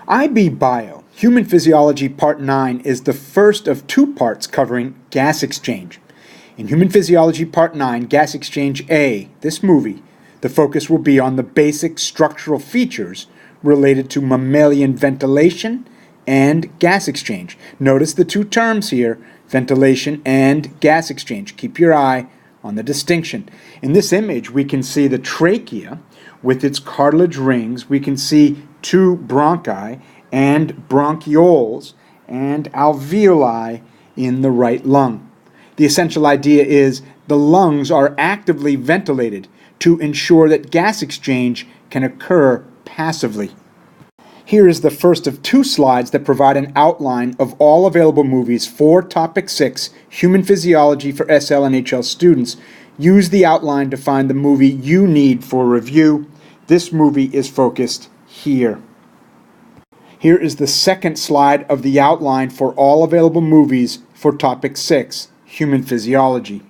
IB Bio, Human Physiology Part 9 is the first of two parts covering gas exchange. In Human Physiology Part 9, Gas Exchange A, this movie, the focus will be on the basic structural features related to mammalian ventilation and gas exchange. Notice the two terms here, ventilation and gas exchange. Keep your eye on the distinction. In this image, we can see the trachea with its cartilage rings. We can see two bronchi and bronchioles and alveoli in the right lung. The essential idea is the lungs are actively ventilated to ensure that gas exchange can occur passively. Here is the first of two slides that provide an outline of all available movies for Topic 6, Human Physiology for SL and HL students. Use the outline to find the movie you need for review. This movie is focused here. Here is the second slide of the outline for all available movies for Topic 6, Human Physiology.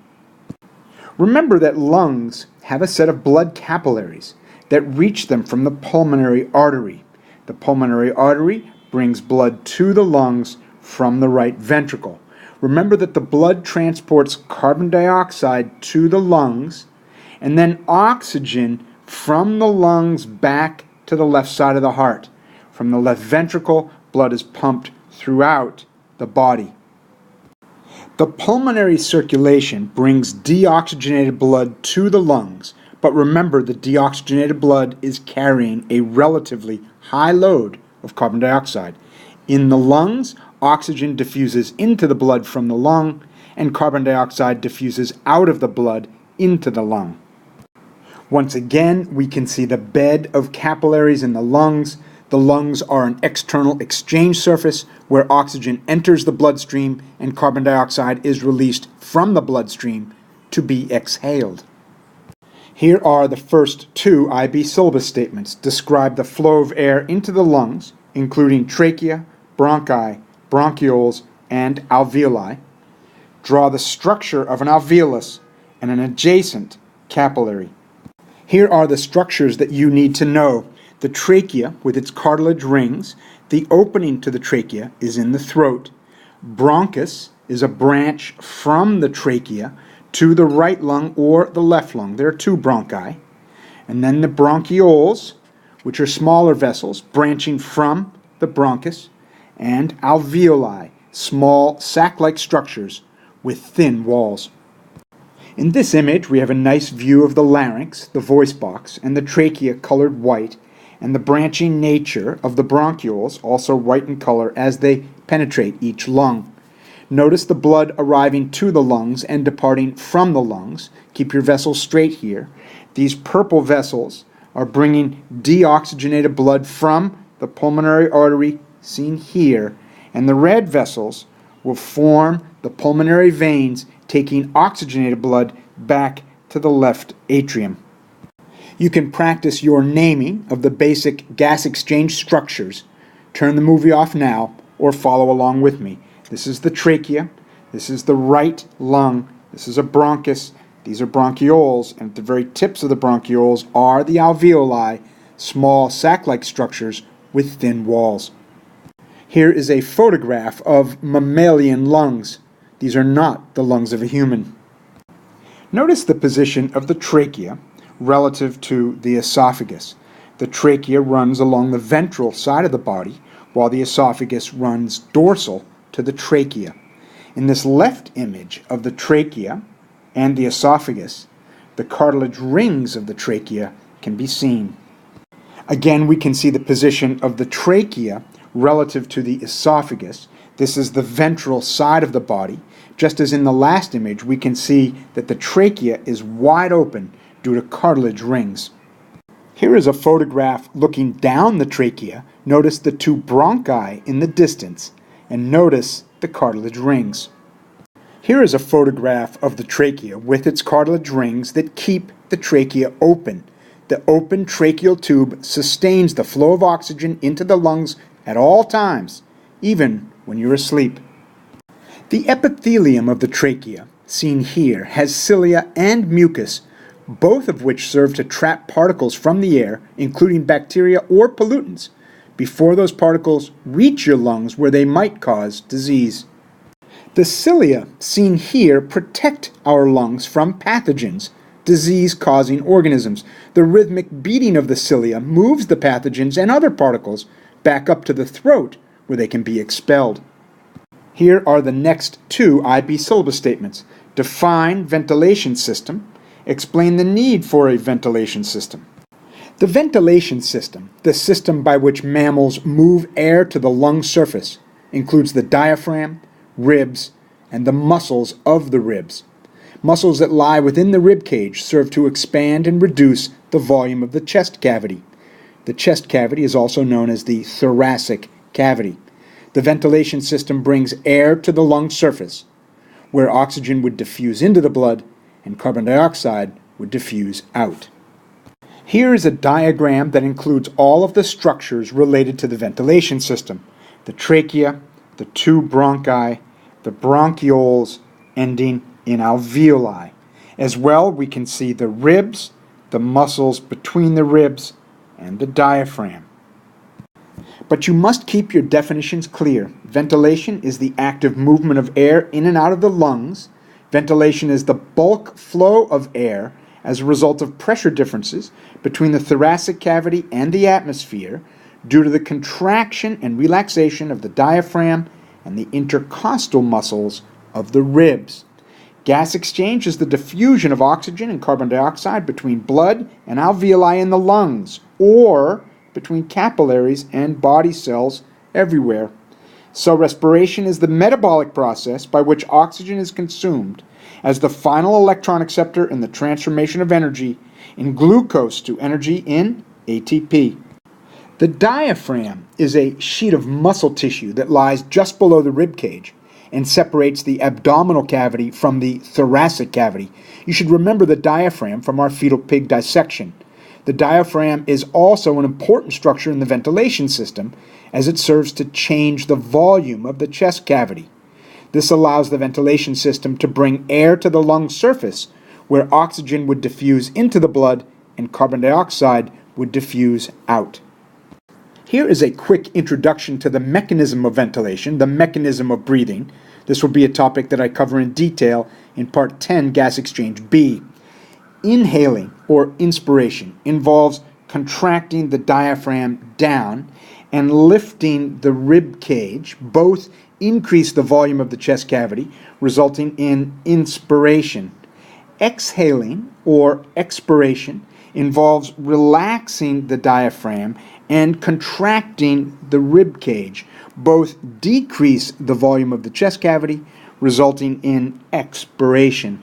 Remember that lungs have a set of blood capillaries that reach them from the pulmonary artery. The pulmonary artery brings blood to the lungs from the right ventricle. Remember that the blood transports carbon dioxide to the lungs and then oxygen from the lungs back to the left side of the heart. From the left ventricle, blood is pumped throughout the body. The pulmonary circulation brings deoxygenated blood to the lungs, but remember the deoxygenated blood is carrying a relatively high load of carbon dioxide. In the lungs, oxygen diffuses into the blood from the lung, and carbon dioxide diffuses out of the blood into the lung. Once again, we can see the bed of capillaries in the lungs. The lungs are an external exchange surface where oxygen enters the bloodstream and carbon dioxide is released from the bloodstream to be exhaled. Here are the first two IB syllabus statements. Describe the flow of air into the lungs, including trachea, bronchi, bronchioles, and alveoli. Draw the structure of an alveolus and an adjacent capillary. Here are the structures that you need to know. The trachea with its cartilage rings. The opening to the trachea is in the throat. Bronchus is a branch from the trachea to the right lung or the left lung. There are two bronchi. And then the bronchioles, which are smaller vessels branching from the bronchus, and alveoli, small sac-like structures with thin walls. In this image, we have a nice view of the larynx, the voice box, and the trachea colored white, and the branching nature of the bronchioles, also white in color, as they penetrate each lung. Notice the blood arriving to the lungs and departing from the lungs. Keep your vessels straight here. These purple vessels are bringing deoxygenated blood from the pulmonary artery, seen here, and the red vessels will form the pulmonary veins, taking oxygenated blood back to the left atrium. You can practice your naming of the basic gas exchange structures. Turn the movie off now or follow along with me. This is the trachea. This is the right lung. This is a bronchus. These are bronchioles, and at the very tips of the bronchioles are the alveoli, small sac-like structures with thin walls. Here is a photograph of mammalian lungs. These are not the lungs of a human. Notice the position of the trachea relative to the esophagus. The trachea runs along the ventral side of the body, while the esophagus runs dorsal to the trachea. In this left image of the trachea and the esophagus, the cartilage rings of the trachea can be seen. Again, we can see the position of the trachea relative to the esophagus. This is the ventral side of the body. Just as in the last image, we can see that the trachea is wide open due to cartilage rings. Here is a photograph looking down the trachea. Notice the two bronchi in the distance, and notice the cartilage rings. Here is a photograph of the trachea with its cartilage rings that keep the trachea open. The open tracheal tube sustains the flow of oxygen into the lungs at all times, even when you're asleep. The epithelium of the trachea, seen here, has cilia and mucus, both of which serve to trap particles from the air, including bacteria or pollutants, before those particles reach your lungs where they might cause disease. The cilia seen here protect our lungs from pathogens, disease-causing organisms. The rhythmic beating of the cilia moves the pathogens and other particles back up to the throat where they can be expelled. Here are the next two IB syllabus statements. Define ventilation system. Explain the need for a ventilation system. The ventilation system, the system by which mammals move air to the lung surface, includes the diaphragm, ribs, and the muscles of the ribs. Muscles that lie within the rib cage serve to expand and reduce the volume of the chest cavity. The chest cavity is also known as the thoracic cavity. The ventilation system brings air to the lung surface, where oxygen would diffuse into the blood and carbon dioxide would diffuse out. Here is a diagram that includes all of the structures related to the ventilation system: the trachea, the two bronchi, the bronchioles ending in alveoli. As well, we can see the ribs, the muscles between the ribs, and the diaphragm. But you must keep your definitions clear. Ventilation is the active movement of air in and out of the lungs. Ventilation is the bulk flow of air as a result of pressure differences between the thoracic cavity and the atmosphere due to the contraction and relaxation of the diaphragm and the intercostal muscles of the ribs. Gas exchange is the diffusion of oxygen and carbon dioxide between blood and alveoli in the lungs, or between capillaries and body cells everywhere. Cell respiration is the metabolic process by which oxygen is consumed as the final electron acceptor in the transformation of energy in glucose to energy in ATP. The diaphragm is a sheet of muscle tissue that lies just below the rib cage and separates the abdominal cavity from the thoracic cavity. You should remember the diaphragm from our fetal pig dissection. The diaphragm is also an important structure in the ventilation system as it serves to change the volume of the chest cavity. This allows the ventilation system to bring air to the lung surface where oxygen would diffuse into the blood and carbon dioxide would diffuse out. Here is a quick introduction to the mechanism of ventilation, the mechanism of breathing. This will be a topic that I cover in detail in Part 10, Gas Exchange B. Inhaling, or inspiration, involves contracting the diaphragm down and lifting the rib cage. Both increase the volume of the chest cavity, resulting in inspiration. Exhaling, or expiration, involves relaxing the diaphragm and contracting the rib cage. Both decrease the volume of the chest cavity, resulting in expiration.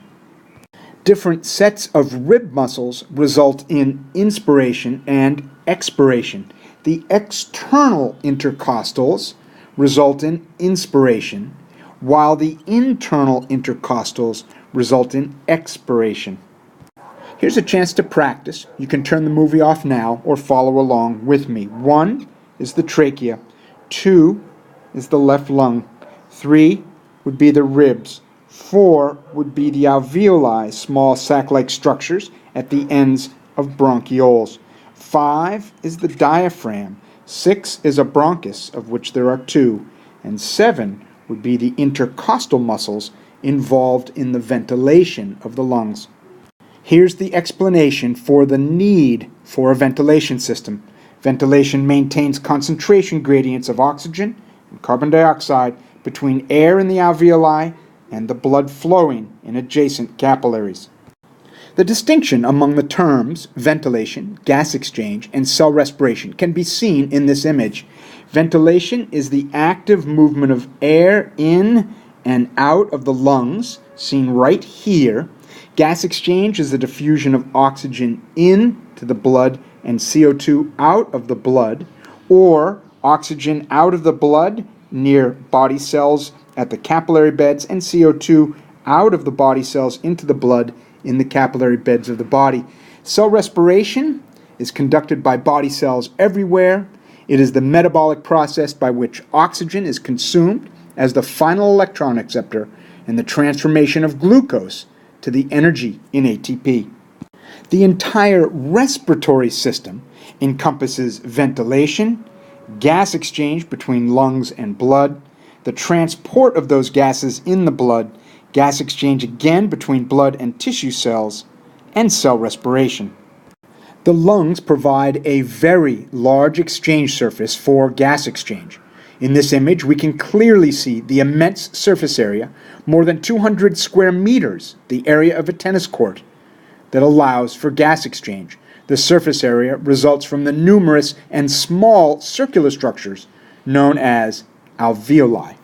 Different sets of rib muscles result in inspiration and expiration. The external intercostals result in inspiration, while the internal intercostals result in expiration. Here's a chance to practice. You can turn the movie off now or follow along with me. 1 is the trachea. 2 is the left lung. 3 would be the ribs. 4 would be the alveoli, small sac-like structures at the ends of bronchioles. 5 is the diaphragm. 6 is a bronchus, of which there are 2. And 7 would be the intercostal muscles involved in the ventilation of the lungs. Here's the explanation for the need for a ventilation system. Ventilation maintains concentration gradients of oxygen and carbon dioxide between air in the alveoli and the blood flowing in adjacent capillaries. The distinction among the terms ventilation, gas exchange, and cell respiration can be seen in this image. Ventilation is the active movement of air in and out of the lungs, seen right here. Gas exchange is the diffusion of oxygen into the blood and CO2 out of the blood, or oxygen out of the blood near body cells at the capillary beds and CO2 out of the body cells into the blood in the capillary beds of the body. Cell respiration is conducted by body cells everywhere. It is the metabolic process by which oxygen is consumed as the final electron acceptor in the transformation of glucose to the energy in ATP. The entire respiratory system encompasses ventilation, gas exchange between lungs and blood, the transport of those gases in the blood, gas exchange again between blood and tissue cells, and cell respiration. The lungs provide a very large exchange surface for gas exchange. In this image, we can clearly see the immense surface area, more than 200 square meters, the area of a tennis court, that allows for gas exchange. The surface area results from the numerous and small circular structures known as alveoli.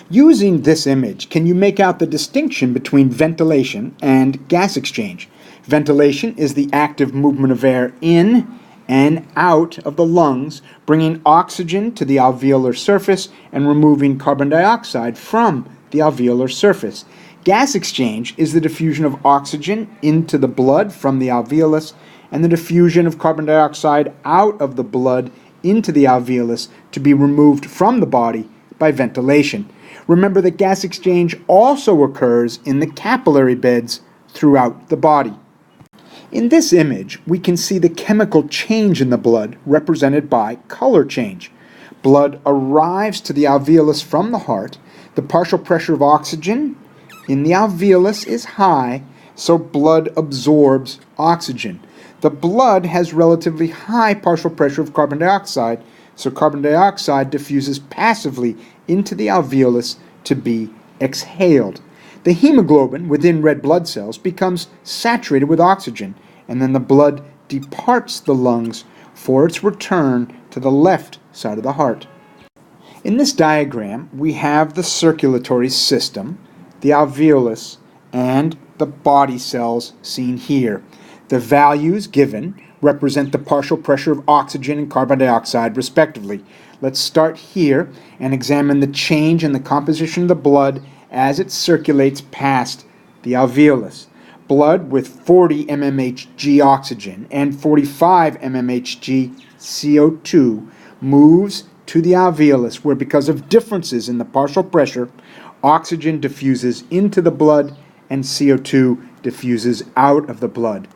Using this image, can you make out the distinction between ventilation and gas exchange? Ventilation is the active movement of air in and out of the lungs, bringing oxygen to the alveolar surface and removing carbon dioxide from the alveolar surface. Gas exchange is the diffusion of oxygen into the blood from the alveolus and the diffusion of carbon dioxide out of the blood into the alveolus to be removed from the body by ventilation. Remember that gas exchange also occurs in the capillary beds throughout the body. In this image, we can see the chemical change in the blood represented by color change. Blood arrives to the alveolus from the heart. The partial pressure of oxygen in the alveolus is high, so blood absorbs oxygen. The blood has relatively high partial pressure of carbon dioxide, so carbon dioxide diffuses passively into the alveolus to be exhaled. The hemoglobin within red blood cells becomes saturated with oxygen, and then the blood departs the lungs for its return to the left side of the heart. In this diagram, we have the circulatory system, the alveolus, and the body cells seen here. The values given represent the partial pressure of oxygen and carbon dioxide respectively. Let's start here and examine the change in the composition of the blood as it circulates past the alveolus. Blood with 40 mmHg oxygen and 45 mmHg CO2 moves to the alveolus, where because of differences in the partial pressure, oxygen diffuses into the blood and CO2 diffuses out of the blood.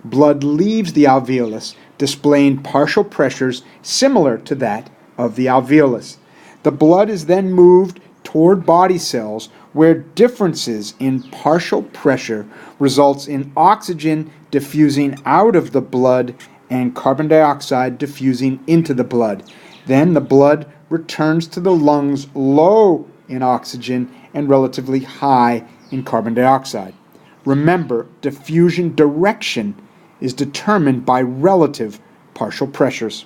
Blood leaves the alveolus, displaying partial pressures similar to that of the alveolus. The blood is then moved toward body cells, where differences in partial pressure results in oxygen diffusing out of the blood and carbon dioxide diffusing into the blood. Then the blood returns to the lungs low in oxygen and relatively high in carbon dioxide. Remember, diffusion direction is determined by relative partial pressures.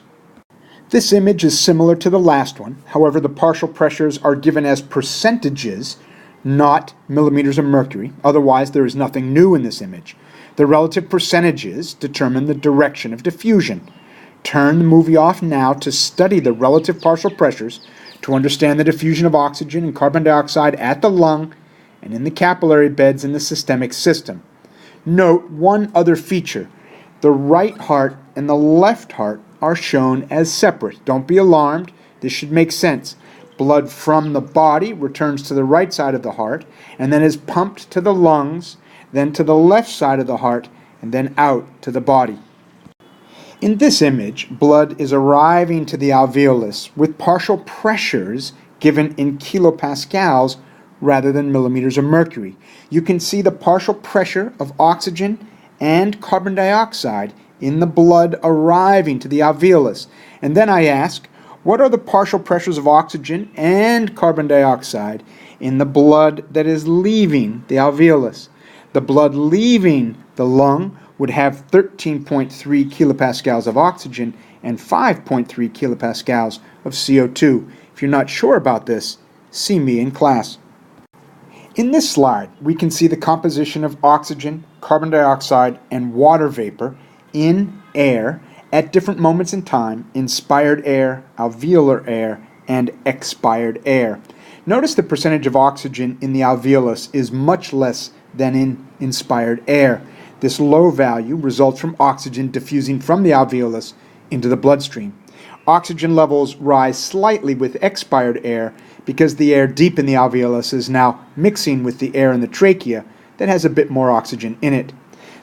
This image is similar to the last one. However, the partial pressures are given as percentages, not millimeters of mercury. Otherwise, there is nothing new in this image. The relative percentages determine the direction of diffusion. Turn the movie off now to study the relative partial pressures to understand the diffusion of oxygen and carbon dioxide at the lung and in the capillary beds in the systemic system. Note one other feature. The right heart and the left heart are shown as separate. Don't be alarmed. This should make sense. Blood from the body returns to the right side of the heart and then is pumped to the lungs, then to the left side of the heart, and then out to the body. In this image, blood is arriving to the alveolus with partial pressures given in kilopascals rather than millimeters of mercury. You can see the partial pressure of oxygen and carbon dioxide in the blood arriving to the alveolus. And then I ask, what are the partial pressures of oxygen and carbon dioxide in the blood that is leaving the alveolus? The blood leaving the lung would have 13.3 kilopascals of oxygen and 5.3 kilopascals of CO2. If you're not sure about this, see me in class. In this slide, we can see the composition of oxygen, carbon dioxide, and water vapor in air at different moments in time: inspired air, alveolar air, and expired air. Notice the percentage of oxygen in the alveolus is much less than in inspired air. This low value results from oxygen diffusing from the alveolus into the bloodstream. Oxygen levels rise slightly with expired air because the air deep in the alveolus is now mixing with the air in the trachea that has a bit more oxygen in it.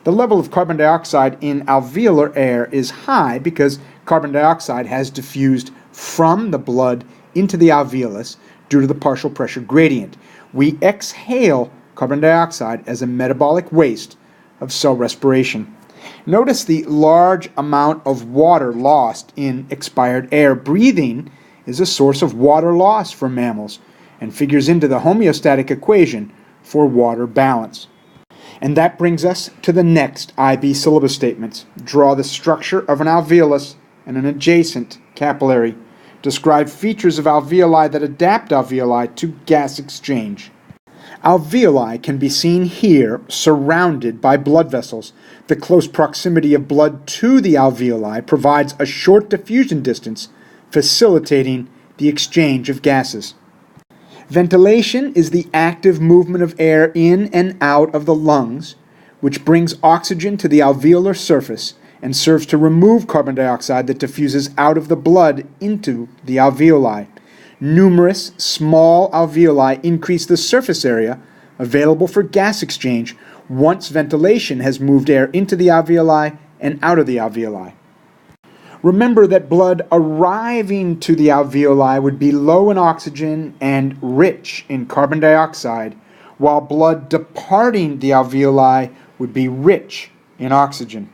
The level of carbon dioxide in alveolar air is high because carbon dioxide has diffused from the blood into the alveolus due to the partial pressure gradient. We exhale carbon dioxide as a metabolic waste of cell respiration. Notice the large amount of water lost in expired air. Breathing is a source of water loss for mammals and figures into the homeostatic equation for water balance. And that brings us to the next IB syllabus statements. Draw the structure of an alveolus and an adjacent capillary. Describe features of alveoli that adapt alveoli to gas exchange. Alveoli can be seen here surrounded by blood vessels. The close proximity of blood to the alveoli provides a short diffusion distance, facilitating the exchange of gases. Ventilation is the active movement of air in and out of the lungs, which brings oxygen to the alveolar surface and serves to remove carbon dioxide that diffuses out of the blood into the alveoli. Numerous small alveoli increase the surface area available for gas exchange once ventilation has moved air into the alveoli and out of the alveoli. Remember that blood arriving to the alveoli would be low in oxygen and rich in carbon dioxide, while blood departing the alveoli would be rich in oxygen.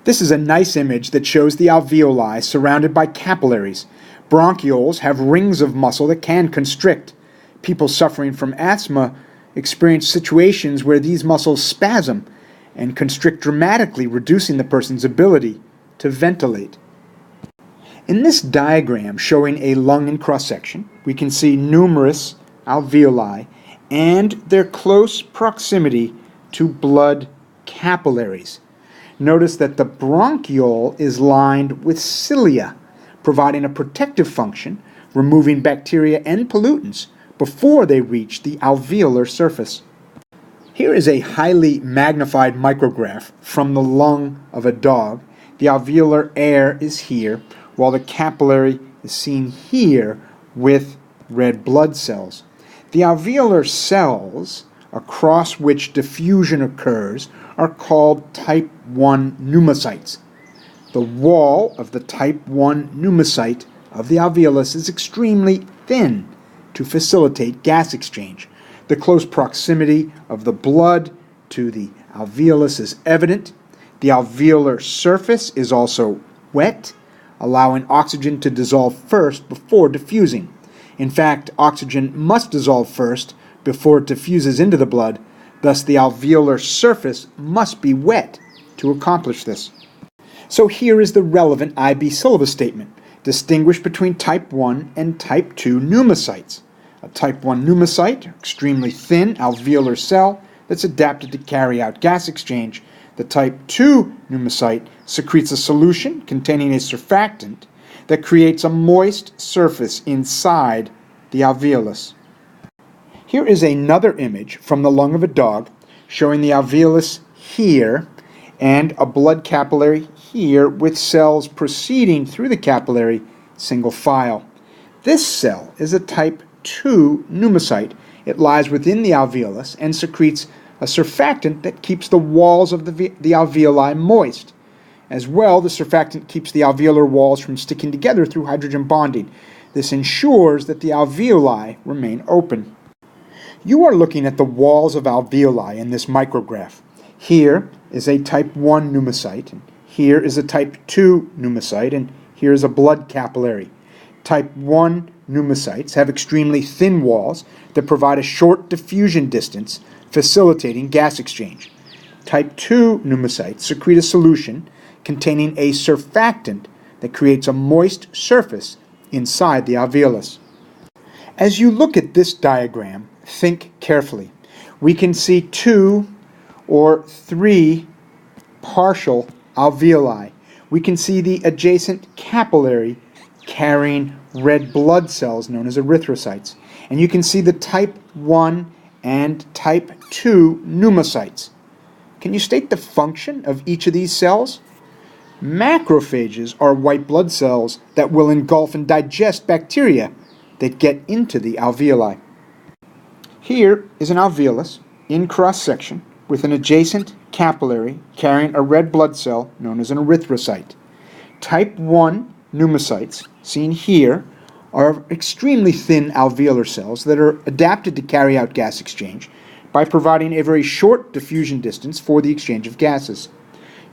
This is a nice image that shows the alveoli surrounded by capillaries. Bronchioles have rings of muscle that can constrict. People suffering from asthma experience situations where these muscles spasm and constrict dramatically, reducing the person's ability to ventilate. In this diagram showing a lung in cross-section, we can see numerous alveoli and their close proximity to blood capillaries. Notice that the bronchiole is lined with cilia, providing a protective function, removing bacteria and pollutants before they reach the alveolar surface. Here is a highly magnified micrograph from the lung of a dog. The alveolar air is here, while the capillary is seen here with red blood cells. The alveolar cells across which diffusion occurs are called type 1 pneumocytes. The wall of the type 1 pneumocyte of the alveolus is extremely thin to facilitate gas exchange. The close proximity of the blood to the alveolus is evident. The alveolar surface is also wet, allowing oxygen to dissolve first before diffusing. In fact, oxygen must dissolve first before it diffuses into the blood, thus the alveolar surface must be wet to accomplish this. So here is the relevant IB syllabus statement. Distinguish between type 1 and type 2 pneumocytes. A type 1 pneumocyte, extremely thin alveolar cell that's adapted to carry out gas exchange. The type 2 pneumocyte secretes a solution containing a surfactant that creates a moist surface inside the alveolus. Here is another image from the lung of a dog showing the alveolus here and a blood capillary here with cells proceeding through the capillary single file. This cell is a type 2 pneumocyte. It lies within the alveolus and secretes a surfactant that keeps the walls of the alveoli moist. As well, the surfactant keeps the alveolar walls from sticking together through hydrogen bonding. This ensures that the alveoli remain open. You are looking at the walls of alveoli in this micrograph. Here is a type 1 pneumocyte, and here is a type 2 pneumocyte, and here is a blood capillary. Type 1 pneumocytes have extremely thin walls that provide a short diffusion distance, facilitating gas exchange. Type 2 pneumocytes secrete a solution containing a surfactant that creates a moist surface inside the alveolus. As you look at this diagram, think carefully. We can see 2 or 3 partial alveoli. We can see the adjacent capillary carrying red blood cells known as erythrocytes. And you can see the type 1 and type 2 pneumocytes. Can you state the function of each of these cells? Macrophages are white blood cells that will engulf and digest bacteria that get into the alveoli. Here is an alveolus in cross-section with an adjacent capillary carrying a red blood cell known as an erythrocyte. Type 1 pneumocytes seen here, are extremely thin alveolar cells that are adapted to carry out gas exchange by providing a very short diffusion distance for the exchange of gases.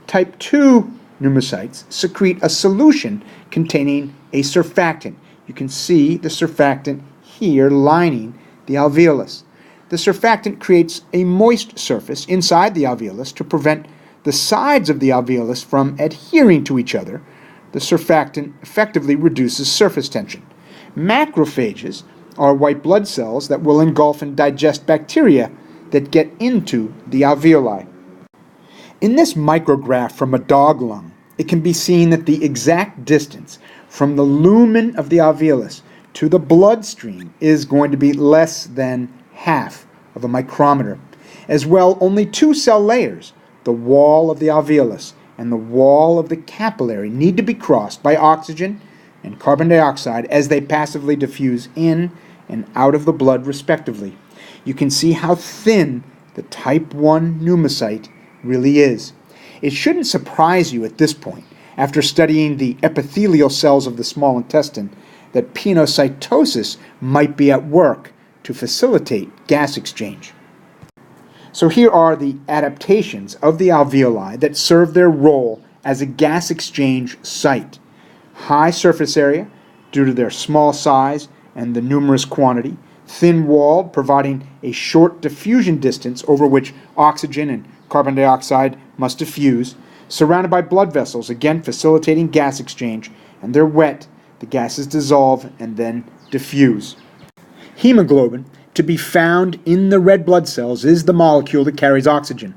Type 2 pneumocytes secrete a solution containing a surfactant. You can see the surfactant here lining the alveolus. The surfactant creates a moist surface inside the alveolus to prevent the sides of the alveolus from adhering to each other. The surfactant effectively reduces surface tension. Macrophages are white blood cells that will engulf and digest bacteria that get into the alveoli. In this micrograph from a dog lung, it can be seen that the exact distance from the lumen of the alveolus to the bloodstream is going to be less than half of a micrometer. As well, only two cell layers, the wall of the alveolus and the wall of the capillary, need to be crossed by oxygen and carbon dioxide as they passively diffuse in and out of the blood respectively. You can see how thin the type 1 pneumocyte really is. It shouldn't surprise you at this point, after studying the epithelial cells of the small intestine, that pinocytosis might be at work to facilitate gas exchange. So here are the adaptations of the alveoli that serve their role as a gas exchange site. High surface area due to their small size and the numerous quantity, thin-walled, providing a short diffusion distance over which oxygen and carbon dioxide must diffuse, surrounded by blood vessels, again facilitating gas exchange, and they're wet. The gases dissolve and then diffuse. Hemoglobin, to be found in the red blood cells, is the molecule that carries oxygen.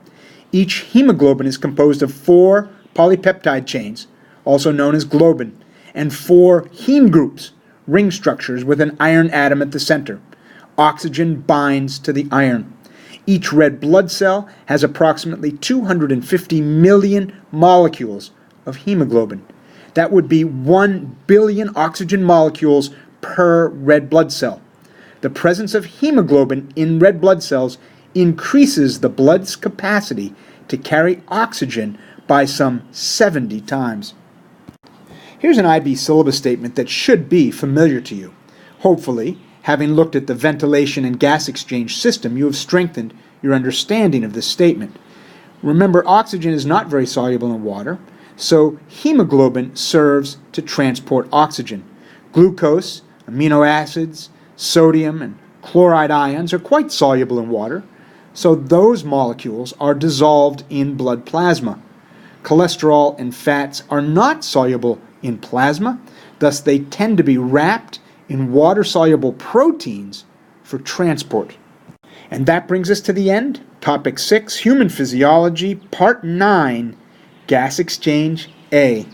Each hemoglobin is composed of 4 polypeptide chains, also known as globin, and 4 heme groups, ring structures with an iron atom at the center. Oxygen binds to the iron. Each red blood cell has approximately 250 million molecules of hemoglobin. That would be 1 billion oxygen molecules per red blood cell. The presence of hemoglobin in red blood cells increases the blood's capacity to carry oxygen by some 70 times. Here's an IB syllabus statement that should be familiar to you. Hopefully, having looked at the ventilation and gas exchange system, you have strengthened your understanding of this statement. Remember, oxygen is not very soluble in water, so hemoglobin serves to transport oxygen. Glucose, amino acids, sodium, and chloride ions are quite soluble in water, so those molecules are dissolved in blood plasma. Cholesterol and fats are not soluble in plasma, thus they tend to be wrapped in water-soluble proteins for transport. And that brings us to the end. Topic 6, Human Physiology, Part 9, Gas Exchange A.